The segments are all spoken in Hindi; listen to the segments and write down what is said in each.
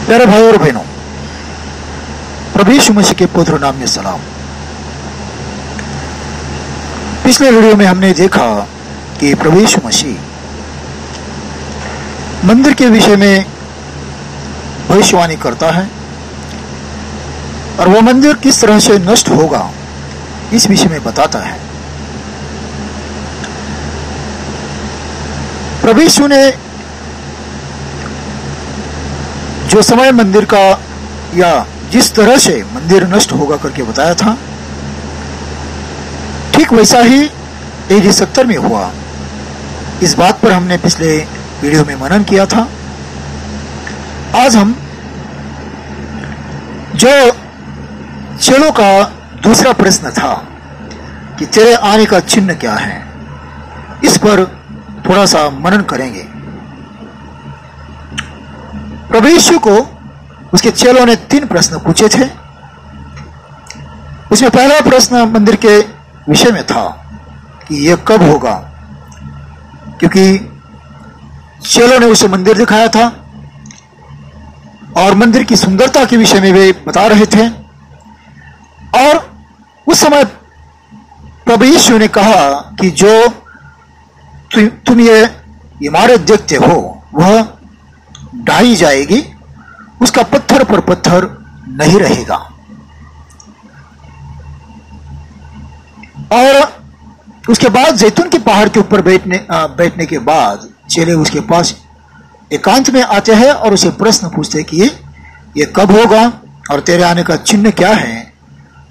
प्यारे भाई और बहनों, प्रभु यीशु मसीह के पुत्र नाम में सलाम। पिछले वीडियो में हमने देखा कि प्रभु यीशु मसीह मंदिर के विषय में भविष्यवाणी करता है और वो मंदिर किस तरह से नष्ट होगा इस विषय में बताता है। प्रभु यीशु ने जो समय मंदिर का या जिस तरह से मंदिर नष्ट होगा करके बताया था, ठीक वैसा ही AD 70 में हुआ। इस बात पर हमने पिछले वीडियो में मनन किया था। आज हम जो चेलों का दूसरा प्रश्न था कि तेरे आने का चिन्ह क्या है, इस पर थोड़ा सा मनन करेंगे। प्रभु यीशु को उसके चेलों ने 3 प्रश्न पूछे थे। उसमें पहला प्रश्न मंदिर के विषय में था कि यह कब होगा, क्योंकि चेलों ने उसे मंदिर दिखाया था और मंदिर की सुंदरता के विषय में वे बता रहे थे। और उस समय प्रभु यीशु ने कहा कि जो तुम ये इमारत देखते हो वह ढाई जाएगी, उसका पत्थर पर पत्थर नहीं रहेगा। और उसके बाद जैतून के पहाड़ के ऊपर बैठने के बाद चेले उसके पास एकांत में आते हैं और उसे प्रश्न पूछते हैं कि ये कब होगा और तेरे आने का चिन्ह क्या है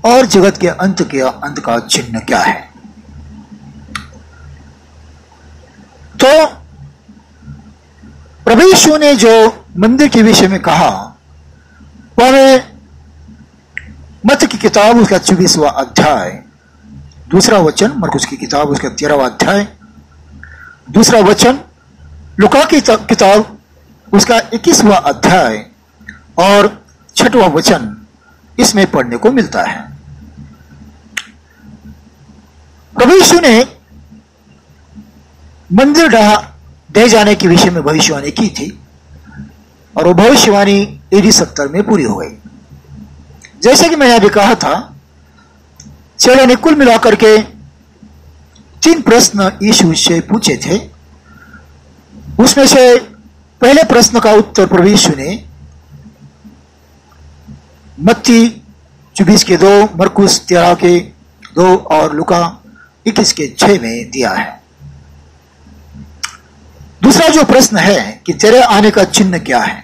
और जगत के अंत का चिन्ह क्या है। तो प्रभु यीशु ने जो मंदिर के विषय में कहा वह हमें मत्ती की किताब उसका 24वां अध्याय दूसरा वचन, मरकुस की किताब उसका 13वां अध्याय दूसरा वचन, लूका की किताब उसका 21वां अध्याय और 6वां वचन इसमें पढ़ने को मिलता है। प्रभु यीशु ने मंदिर ढह जाने के विषय में भविष्यवाणी की थी और वो भविष्यवाणी AD 70 में पूरी हो गई। जैसे कि मैंने अभी कहा था, चेलों ने कुल मिलाकर के 3 प्रश्न यीशु से पूछे थे। उसमें से पहले प्रश्न का उत्तर प्रभु यीशु ने मत्ती 24 के 2, मरकुस 13 के 2 और लूका 21 के 6 में दिया है। दूसरा जो प्रश्न है कि तेरे आने का चिन्ह क्या है।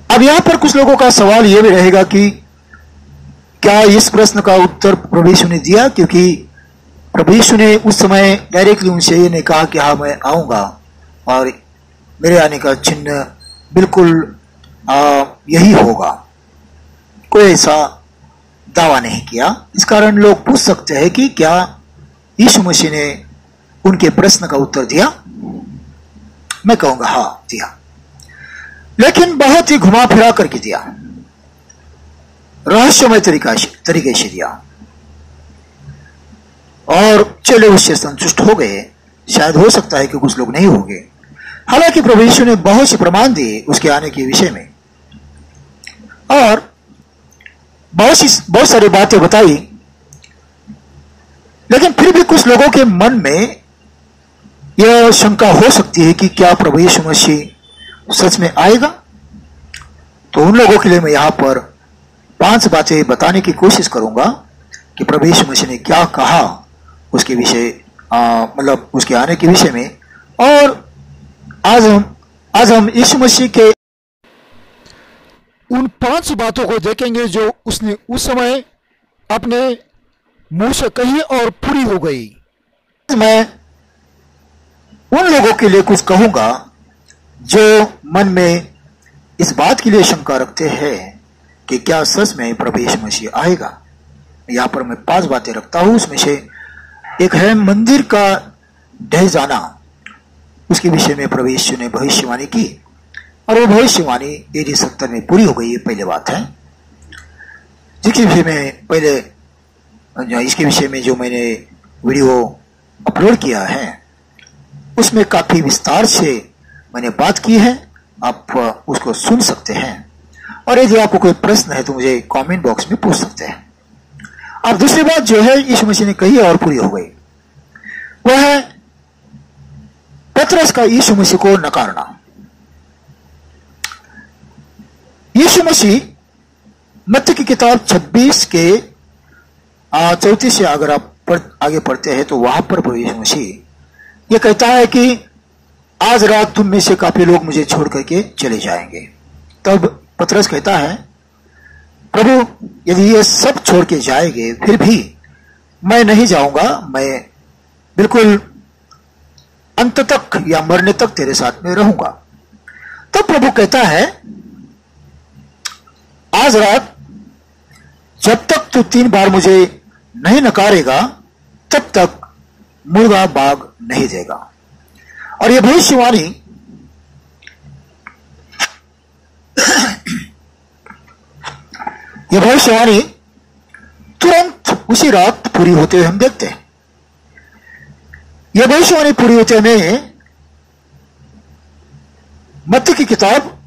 अब यहां पर कुछ लोगों का सवाल यह भी रहेगा कि क्या इस प्रश्न का उत्तर प्रभु यीशु ने दिया, क्योंकि प्रभु यीशु ने उस समय डायरेक्टली उनसे ये नहीं कहा कि हाँ मैं आऊंगा और मेरे आने का चिन्ह बिल्कुल यही होगा। कोई ऐसा दावा नहीं किया। इस कारण लोग पूछ सकते हैं कि क्या यीशु मसीह ने उनके प्रश्न का उत्तर दिया। मैं कहूंगा हाँ दिया, लेकिन बहुत ही घुमा फिरा करके दिया, रहस्यमय तरीके से दिया और चले उससे संतुष्ट हो गए। शायद हो सकता है कि कुछ लोग नहीं होंगे। हालांकि प्रभु यीशु ने बहुत से प्रमाण दिए उसके आने के विषय में और बहुत सारी बातें बताई, लेकिन फिर भी कुछ लोगों के मन में यह शंका हो सकती है कि क्या प्रभु यीशु मसीह सच में आएगा। तो उन लोगों के लिए मैं यहां पर 5 बातें बताने की कोशिश करूंगा कि प्रभु यीशु मसीह ने क्या कहा उसके विषय, मतलब उसके आने के विषय में। और आज हम यीशु मसीह के उन 5 बातों को देखेंगे जो उसने उस समय अपने मुंह से कही और पूरी हो गई। मैं उन लोगों के लिए कुछ कहूंगा जो मन में इस बात के लिए शंका रखते हैं कि क्या सच में प्रभु यीशु मसीह आएगा। यहां पर मैं 5 बातें रखता हूं। उसमें से एक है मंदिर का ढह जाना। उसके विषय में प्रभु यीशु ने भविष्यवाणी की और वो भविष्यवाणी AD 70 में पूरी हो गई। ये पहली बात है, जिसके विषय में पहले इसके विषय में जो मैंने वीडियो अपलोड किया है उसमें काफी विस्तार से मैंने बात की है आप उसको सुन सकते हैं। और यदि आपको कोई प्रश्न है तो मुझे कमेंट बॉक्स में पूछ सकते हैं। अब दूसरी बात जो है यीशु मसीह ने कही और पूरी हो गई, वह है पतरस का यीशु मसीह को नकारना। यीशु मसीह मत्ती की किताब 26 के 34 से अगर आप आगे पढ़ते हैं तो वहां पर प्रभु यीशु मसीह यह कहता है कि आज रात तुम में से काफी लोग मुझे छोड़ करके चले जाएंगे। तब पतरस कहता है, प्रभु यदि ये सब छोड़ के जाएंगे फिर भी मैं नहीं जाऊंगा, मैं बिल्कुल अंत तक या मरने तक तेरे साथ में रहूंगा। तब प्रभु कहता है, आज रात जब तक तू 3 बार मुझे नहीं नकारेगा तब तक मुर्गा बाग नहीं देगा। और यह भविष्यवाणी तुरंत उसी रात पूरी होते हुए हम देखते हैं। यह भविष्यवाणी पूरी होते हुए मत्ती की किताब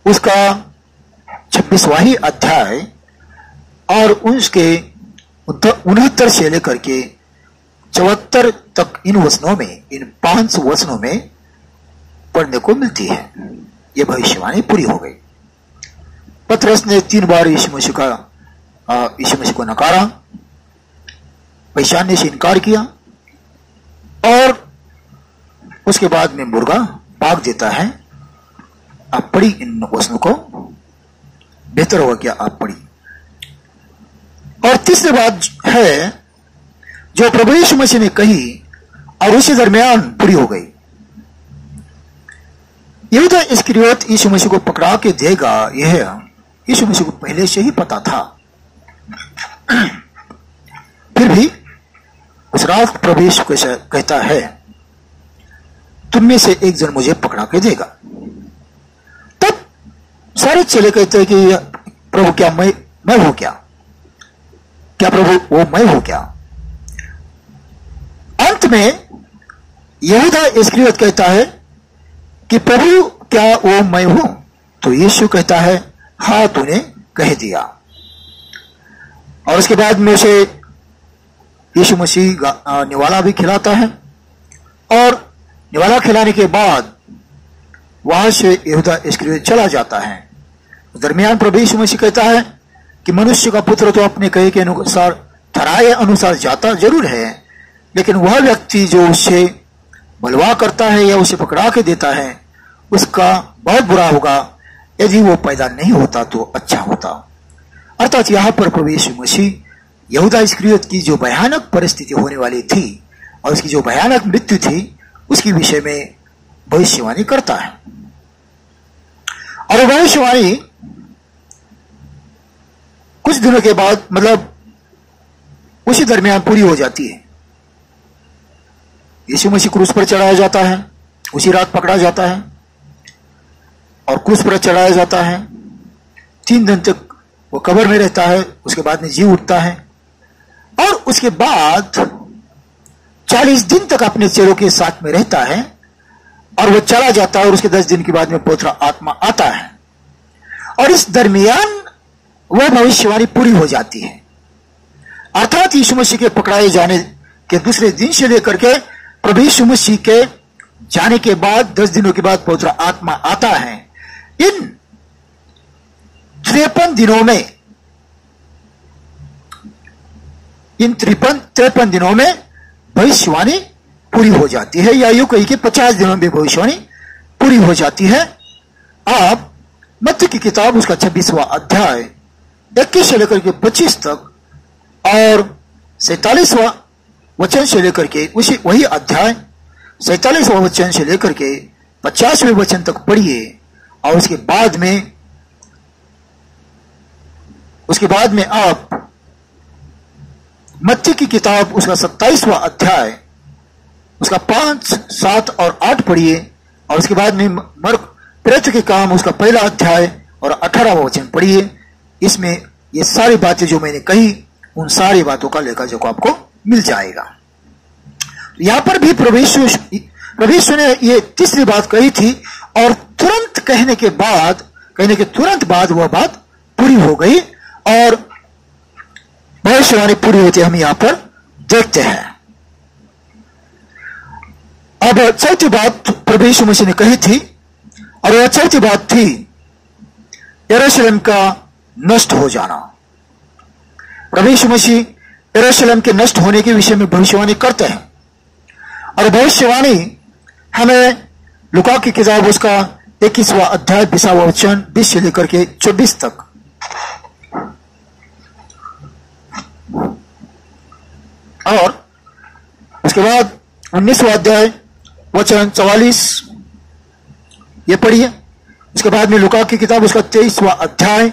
उसका 26वां ही अध्याय और उसके 69 से लेकर के 74 तक इन वचनों में, इन 5 वचनों में पढ़ने को मिलती है। यह भविष्यवाणी पूरी हो गई। पतरस ने 3 बार यीशु मसीह को नकारा, पहचानने से इनकार किया और उसके बाद में मुर्गा भाग देता है। आप पढ़ी इन वचनों को, बेहतर होगा क्या आप पढ़ी। और तीसरी बात है जो प्रभु यीशु मसीह ने कही और उसी दरमियान पूरी हो गई। यहूदा इस्करियोत यीशु मसीह को पकड़ा के देगा, यह यीशु मसीह को पहले से ही पता था। फिर भी उस रात प्रभु यीशु कहता है, तुम में से एक जन मुझे पकड़ा के देगा। तब सारे चेले कहते हैं कि प्रभु क्या मैं हूं क्या? क्या प्रभु वो मैं हूं क्या? अंत में यहूदा इस्करियोत कहता है कि प्रभु क्या वो मैं हूं? तो यीशु कहता है, हाँ तूने कह दिया। और उसके बाद में उसे यीशु मसीह निवाला भी खिलाता है और निवाला खिलाने के बाद वहां से यहूदा इस्करियोत चला जाता है। दरमियान प्रभु यीशु मसीह कहता है कि मनुष्य का पुत्र तो अपने कहे के अनुसार ठहराए अनुसार जाता जरूर है, लेकिन वह व्यक्ति जो उससे बलवा करता है या उसे पकड़ा के देता है उसका बहुत बुरा होगा। यदि वो पैदा नहीं होता तो अच्छा होता। अर्थात यहां पर प्रभु यीशु मसीह यहूदा इस्करियोत की जो भयानक परिस्थिति होने वाली थी और उसकी जो भयानक मृत्यु थी उसके विषय में भविष्यवाणी करता है। और भविष्यवाणी कुछ दिनों के बाद, मतलब उसी दरमियान पूरी हो जाती है। यीशु मसीह क्रूस पर चढ़ाया जाता है, उसी रात पकड़ा जाता है और क्रूस पर चढ़ाया जाता है। 3 दिन तक वो कब्र में रहता है, उसके बाद में जी उठता है और उसके बाद 40 दिन तक अपने चेलों के साथ में रहता है और वो चला जाता है और उसके 10 दिन के बाद में पवित्र आत्मा आता है और इस दरमियान वह भविष्यवाणी पूरी हो जाती है। अर्थात यीशु मसीह के पकड़ाए जाने के दूसरे दिन से लेकर के प्रभु यीशु मसीह के जाने के बाद 10 दिनों के बाद पवित्र आत्मा आता है। इन 53 दिनों में, इन 53 दिनों में भविष्यवाणी पूरी हो जाती है, या यूं कही कि 50 दिनों में भविष्यवाणी पूरी हो जाती है। आप मत्ती की किताब उसका 26वां अध्याय 21 से लेकर के 25 तक और 47वां वचन से लेकर के वही अध्याय 47वां वचन से लेकर के 50वें वचन तक पढ़िए और उसके बाद में आप मत्ती की किताब उसका 27वां अध्याय उसका 5, 7 और 8 पढ़िए और उसके बाद में मर्क प्रेरित के काम उसका पहला अध्याय और 18वां वचन पढ़िए। इसमें ये सारी बातें जो मैंने कही उन सारी बातों का लेखा जो आपको मिल जाएगा। यहां पर भी प्रभु यीशु ने ये तीसरी बात कही थी और तुरंत कहने के तुरंत बाद वह बात पूरी हो गई और भविष्यवाणी पूरी होती हम यहां पर देखते हैं। अब चौथी बात प्रभु यीशु मसीह ने कही थी और वह चौथी बात थी यरूशलेम का नष्ट हो जाना। प्रभु यीशु मसीह यरूशलेम के नष्ट होने के विषय में भविष्यवाणी करते हैं और भविष्यवाणी हमें लूका की किताब उसका 21वां अध्याय 20वां वचन 20 से लेकर के 24 तक और उसके बाद 19वां अध्याय वचन 44 ये पढ़िए। उसके बाद में लूका की किताब उसका 23वां अध्याय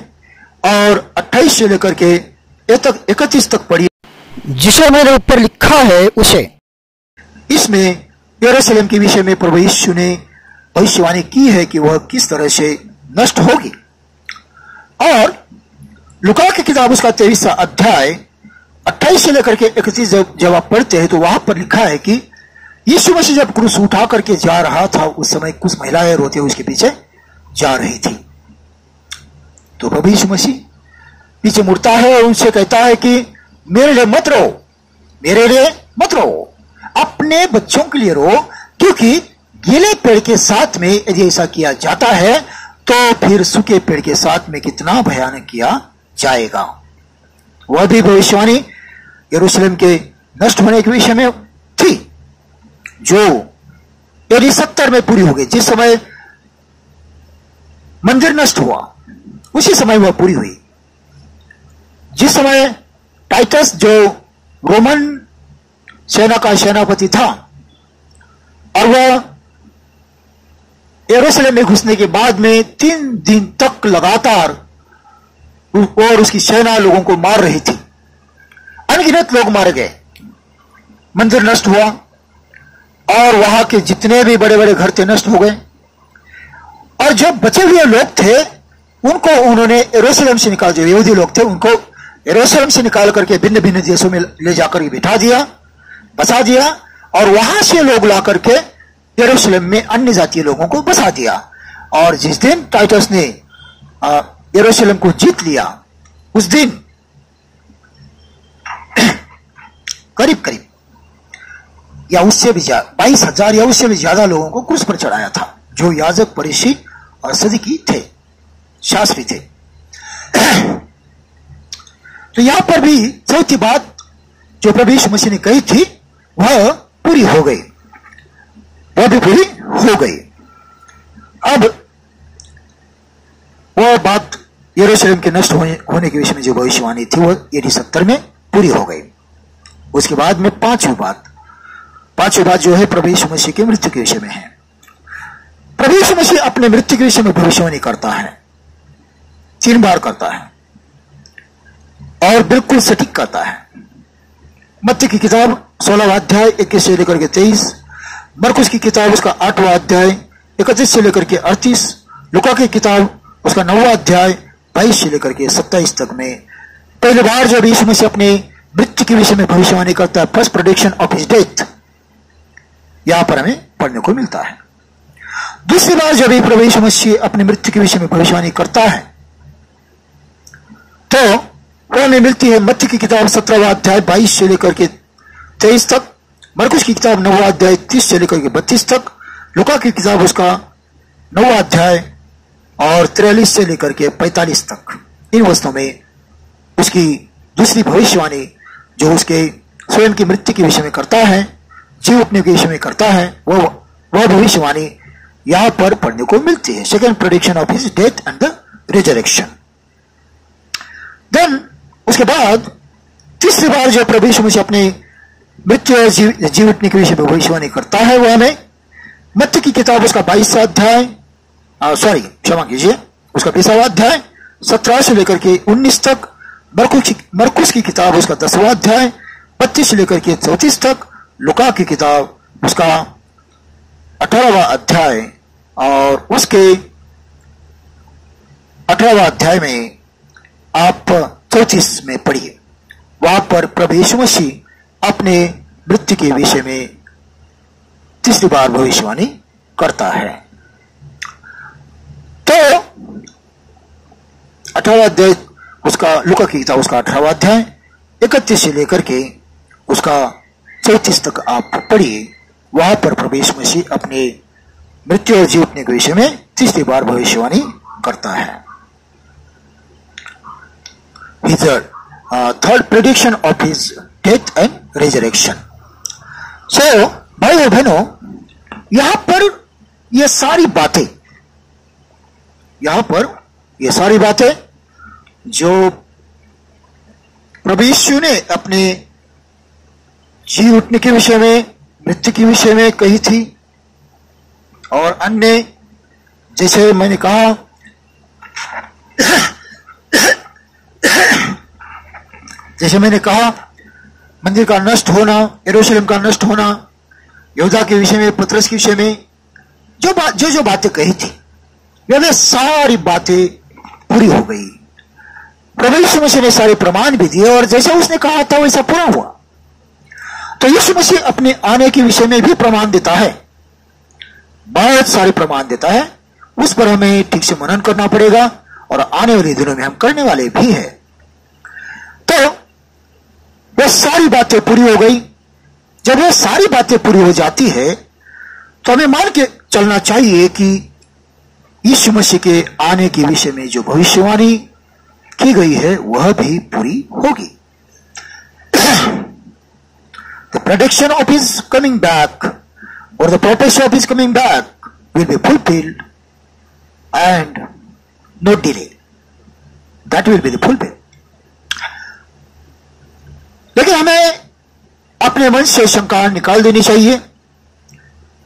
और 28 से लेकर के 31 तक पढ़िए। जिसे मैंने ऊपर लिखा है उसे। इसमें यरूशलेम के विषय में प्रभु यीशु ने भविष्यवाणी की है कि वह किस तरह से नष्ट होगी। और लूका की किताब उसका 23वां अध्याय 28 से लेकर के 31 जब आप पढ़ते हैं तो वहां पर लिखा है कि यीशु मसीह जब क्रूस उठा करके जा रहा था उस समय कुछ महिलाएं रोते हुए उसके पीछे जा रही थी। तो प्रभु यीशु मसीह पीछे मुड़ता है और उनसे कहता है कि मेरे लिए मत रो, मेरे लिए मत रो, अपने बच्चों के लिए रो, क्योंकि गीले पेड़ के साथ में यदि ऐसा किया जाता है तो फिर सूखे पेड़ के साथ में कितना भयानक किया जाएगा। वह भी भविष्यवाणी यरूशलेम के नष्ट होने के विषय में थी जो यदि 70 में पूरी हो गई। जिस समय मंदिर नष्ट हुआ उसी समय वह पूरी हुई। जिस समय टाइटस जो रोमन सेना का सेनापति था और वह यरूशलेम में घुसने के बाद में 3 दिन तक लगातार और उसकी सेना लोगों को मार रही थी, अनगिनत लोग मारे गए, मंदिर नष्ट हुआ और वहां के जितने भी बड़े बड़े घर थे नष्ट हो गए और जो बचे हुए लोग थे उनको उन्होंने यरूशलेम से निकाल, जो यहूदी लोग थे उनको यरूशलेम से निकाल करके भिन्न भिन्न देशों में ले जाकर बिठा दिया, बसा दिया और वहां से लोग ला करके यरूशलेम में अन्य जातीय लोगों को बसा दिया। और जिस दिन टाइटस ने यरूशलेम को जीत लिया उस दिन करीब करीब या उससे भी ज्यादा 22,000 या उससे भी ज्यादा लोगों को क्रूस पर चढ़ाया था, जो याजक, फरीसी और सदूकी थे, शास्त्री थे। तो यहां पर भी चौथी बात जो प्रभु यीशु मसीह ने कही थी वह पूरी हो गई, वह भी पूरी हो गई। अब वह बात यरूशलेम के नष्ट होने के विषय में जो भविष्यवाणी थी वह AD 70 में पूरी हो गई। उसके बाद में पांचवी बात जो है प्रभु यीशु मसीह की मृत्यु के विषय में है। प्रभु यीशु मसीह अपने मृत्यु के विषय में भविष्यवाणी करता है, 3 बार करता है और बिल्कुल सटीक करता है। मत्ती की किताब 16वां अध्याय 21 से लेकर के 23, मरकुस की किताब उसका 8वां अध्याय 31 से लेकर के 38, लूका की किताब उसका 9वां अध्याय 22 से लेकर के 27 तक में पहली बार जब यीशु मसीह अपने मृत्यु के विषय में भविष्यवाणी करता है, first prediction of his death, यहां पर हमें पढ़ने को मिलता है। दूसरी बार जब प्रभु यीशु मसीह अपने मृत्यु के विषय में भविष्यवाणी करता है तो वह हमें मिलती है मत्ती की किताब 17वां अध्याय 22 से लेकर के 23 तक, मरकुस की किताब 9वां अध्याय 30 से लेकर के 32 तक, लूका की किताब उसका 9वां अध्याय और 43 से लेकर के 45 तक। इन वस्तुओं में उसकी दूसरी भविष्यवाणी जो उसके स्वयं की मृत्यु के विषय में करता है, जीव उठने के विषय में करता है, वह भविष्यवाणी यहां पर पढ़ने को मिलती है, second prediction of his death and the resurrection. Then उसके बाद तीसरी बार जो प्रभु यीशु मसीह अपने मृत्यु और जीव उठने के विषय में भविष्यवाणी करता है वह हमें मत्ती की किताब उसका 22वां अध्याय, क्षमा कीजिए, उसका 20वां अध्याय 17 से लेकर के 19 तक, मरकुस की किताब उसका 10वां अध्याय 25 से लेकर के 34 तक, लूका की किताब उसका 18वां अध्याय और उसके 18वां अध्याय में आप 34 में पढ़िए। वहां पर प्रभु यीशु मसीह अपने मृत्यु के विषय में तीसरी बार भविष्यवाणी करता है। 18वां अध्याय उसका, लूका की किताब उसका 18वां अध्याय 31 से लेकर के उसका 34 तक आप पढ़िए। वहां पर प्रभु यीशु मसीह अपने मृत्यु और जीतने के विषय में तीसरी बार भविष्यवाणी करता है। His third prediction of his death and resurrection. So, भाई और बहनों, यहां पर ये सारी बातें जो प्रभु यीशु ने अपने जी उठने के विषय में, मृत्यु के विषय में कही थी, और अन्य जैसे मैंने कहा मंदिर का नष्ट होना, यरूशलेम का नष्ट होना, यहूदा के विषय में, पतरस के विषय में जो बातें कही थी, वे सारी बातें पूरी हो गई। प्रभु यीशु मसीह ने सारे प्रमाण भी दिए और जैसा उसने कहा था वैसा पूरा हुआ। तो यीशु मसीह अपने आने के विषय में भी प्रमाण देता है, बहुत सारे प्रमाण देता है। उस पर हमें ठीक से मनन करना पड़ेगा और आने वाले दिनों में हम करने वाले भी हैं। तो वह सारी बातें पूरी हो गई। जब वह सारी बातें पूरी हो जाती है तो हमें मान के चलना चाहिए कि यीशु मसीह के आने के विषय में जो भविष्यवाणी की गई है वह भी पूरी होगी। The prediction of his coming back or the prophecy of his coming back will be fulfilled and no delay. That will be the fulfilled. लेकिन हमें अपने मन से शंका निकाल देनी चाहिए,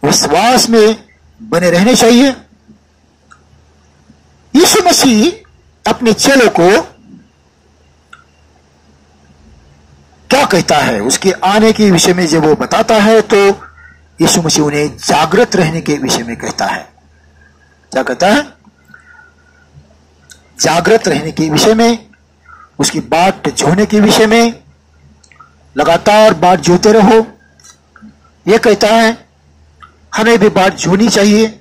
विश्वास में बने रहने चाहिए। यीशु मसीह अपने चेलों को क्या कहता है, उसके आने के विषय में जब वो बताता है तो यीशु मसीह उन्हें जागृत रहने के विषय में कहता है। क्या कहता है? जागृत रहने के विषय में, उसकी बाट जोने के विषय में, लगातार बाट जोते रहो, यह कहता है। हमें भी बाट जोनी चाहिए,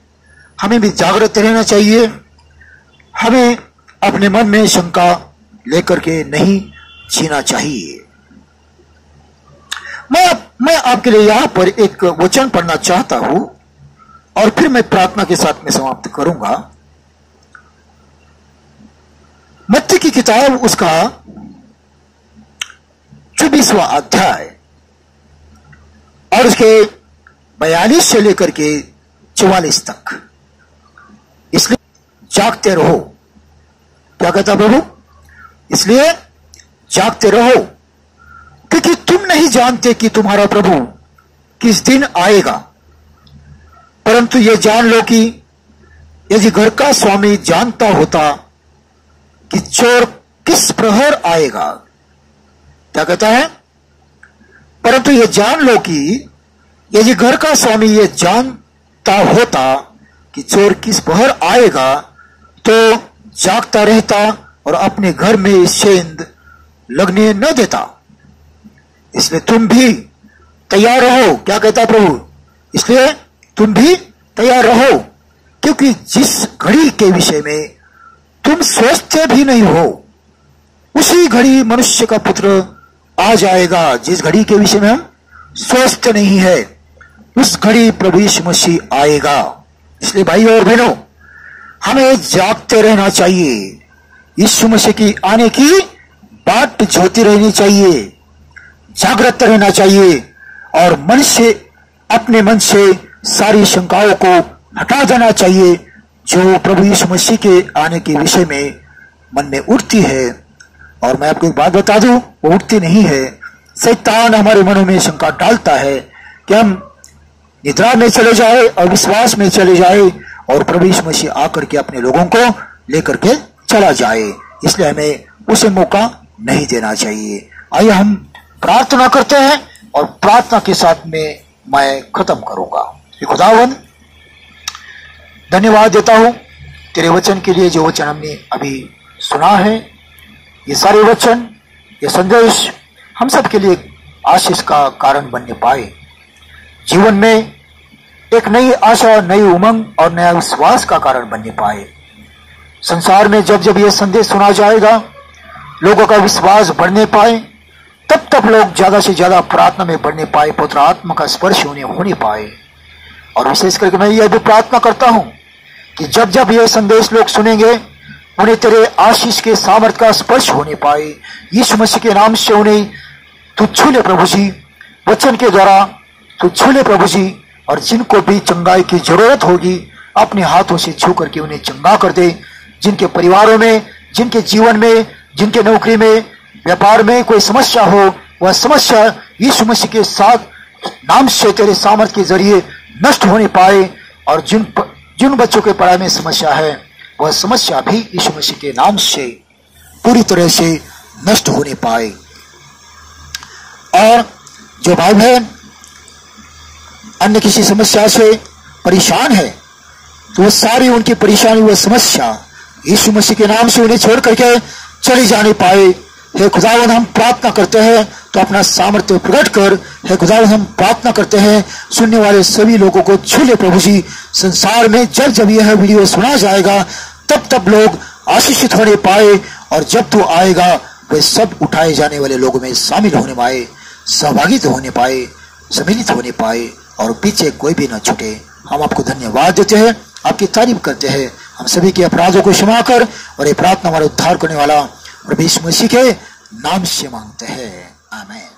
हमें भी जागृत रहना चाहिए, हमें अपने मन में शंका लेकर के नहीं जीना चाहिए। मैं आपके लिए यहां पर एक वचन पढ़ना चाहता हूं और फिर मैं प्रार्थना के साथ में समाप्त करूंगा। मत्ती की किताब उसका 24वां अध्याय और उसके 42 से लेकर के 44 तक। इसलिए जागते रहो। क्या कहता प्रभु? इसलिए जागते रहो, क्योंकि तुम नहीं जानते कि तुम्हारा प्रभु किस दिन आएगा। परंतु यह जान लो कि यदि घर का स्वामी जानता होता कि चोर किस प्रहर आएगा। क्या कहता है? परंतु यह जान लो कि यदि घर का स्वामी यह जानता होता कि चोर किस प्रहर आएगा तो जागता रहता और अपने घर में सेंध लगने न देता। इसलिए तुम भी तैयार रहो। क्या कहता प्रभु? इसलिए तुम भी तैयार रहो, क्योंकि जिस घड़ी के विषय में तुम सोचते भी नहीं हो उसी घड़ी मनुष्य का पुत्र आ जाएगा। जिस घड़ी के विषय में हम सोचते नहीं है उस घड़ी प्रभु यीशु मसीह आएगा। इसलिए भाई और बहनों, हमें जागते रहना चाहिए, यीशु मसीह की आने की बाट जोती रहनी चाहिए, जागृत रहना चाहिए और मन से, अपने मन से सारी शंकाओं को हटा देना चाहिए जो प्रभु यीशु मसीह के आने के विषय में मन में उठती है। और मैं आपको एक बात बता दूं, वो उठती नहीं है। शैतान हमारे मनों में शंका डालता है कि हम निद्रा में चले जाए, अविश्वास में चले जाए और प्रभु यीशु मसीह आकर के अपने लोगों को लेकर के चला जाए। इसलिए हमें उसे मौका नहीं देना चाहिए। आइए हम प्रार्थना करते हैं और प्रार्थना के साथ में मैं खत्म करूंगा। खुदावन, धन्यवाद देता हूं तेरे वचन के लिए, जो वचन हमने अभी सुना है। ये सारे वचन, ये संदेश हम सब के लिए आशीष का कारण बनने पाए, जीवन में एक नई आशा, नई उमंग और नया विश्वास का कारण बनने पाए। संसार में जब जब यह संदेश सुना जाएगा, लोगों का विश्वास बढ़ने पाए, तब तब लोग ज्यादा से ज्यादा प्रार्थना में बढ़ने पाए, पवित्र आत्मा का स्पर्श होने पाए। और विशेष करके मैं यह भी प्रार्थना करता हूं कि जब जब यह संदेश लोग सुनेंगे, उन्हें तेरे आशीष के सामर्थ का स्पर्श होने पाए। यीशु मसीह के नाम से उन्हें तू छू ले प्रभु जी, वचन के द्वारा तू छू ले प्रभु जी। और जिनको भी चंगाई की जरूरत होगी, अपने हाथों से छू करके उन्हें चंगा कर दे। जिनके परिवारों में, जिनके जीवन में, जिनके नौकरी में, व्यापार में कोई समस्या हो, वह समस्या यीशु मसीह के साथ नाम से तेरे सामर्थ के जरिए नष्ट होने पाए। और जिन बच्चों के पढ़ाई में समस्या है, वह समस्या भी यीशु मसीह के नाम से पूरी तरह से नष्ट होने पाए। और जो भाई बहन अन्य किसी समस्या से परेशान है, तो वह सारी उनकी परेशानी, वह समस्या यीशु मसीह के नाम से उन्हें छोड़ करके चली जाने पाए। हे खुदावंद, हम प्रार्थना करते हैं तो अपना सामर्थ्य प्रकट कर। हे खुदावंद, हम प्रार्थना करते हैं सुनने वाले सभी लोगों को छू ले प्रभु जी। संसार में जब जब यह वीडियो सुना जाएगा, तब तब लोग आशीषित होने पाए। और जब तू आएगा, वे सब उठाए जाने वाले लोगों में शामिल होने पाए, सहभागित होने पाए, सम्मिलित होने पाए, और पीछे कोई भी न छूटे। हम आपको धन्यवाद देते हैं, आपकी तारीफ करते हैं। हम सभी के अपराधों को क्षमा कर, और ये प्रार्थना हमारा उद्धार करने वाला प्रभु यीशु मसीह के नाम से मांगते हैं, आमीन।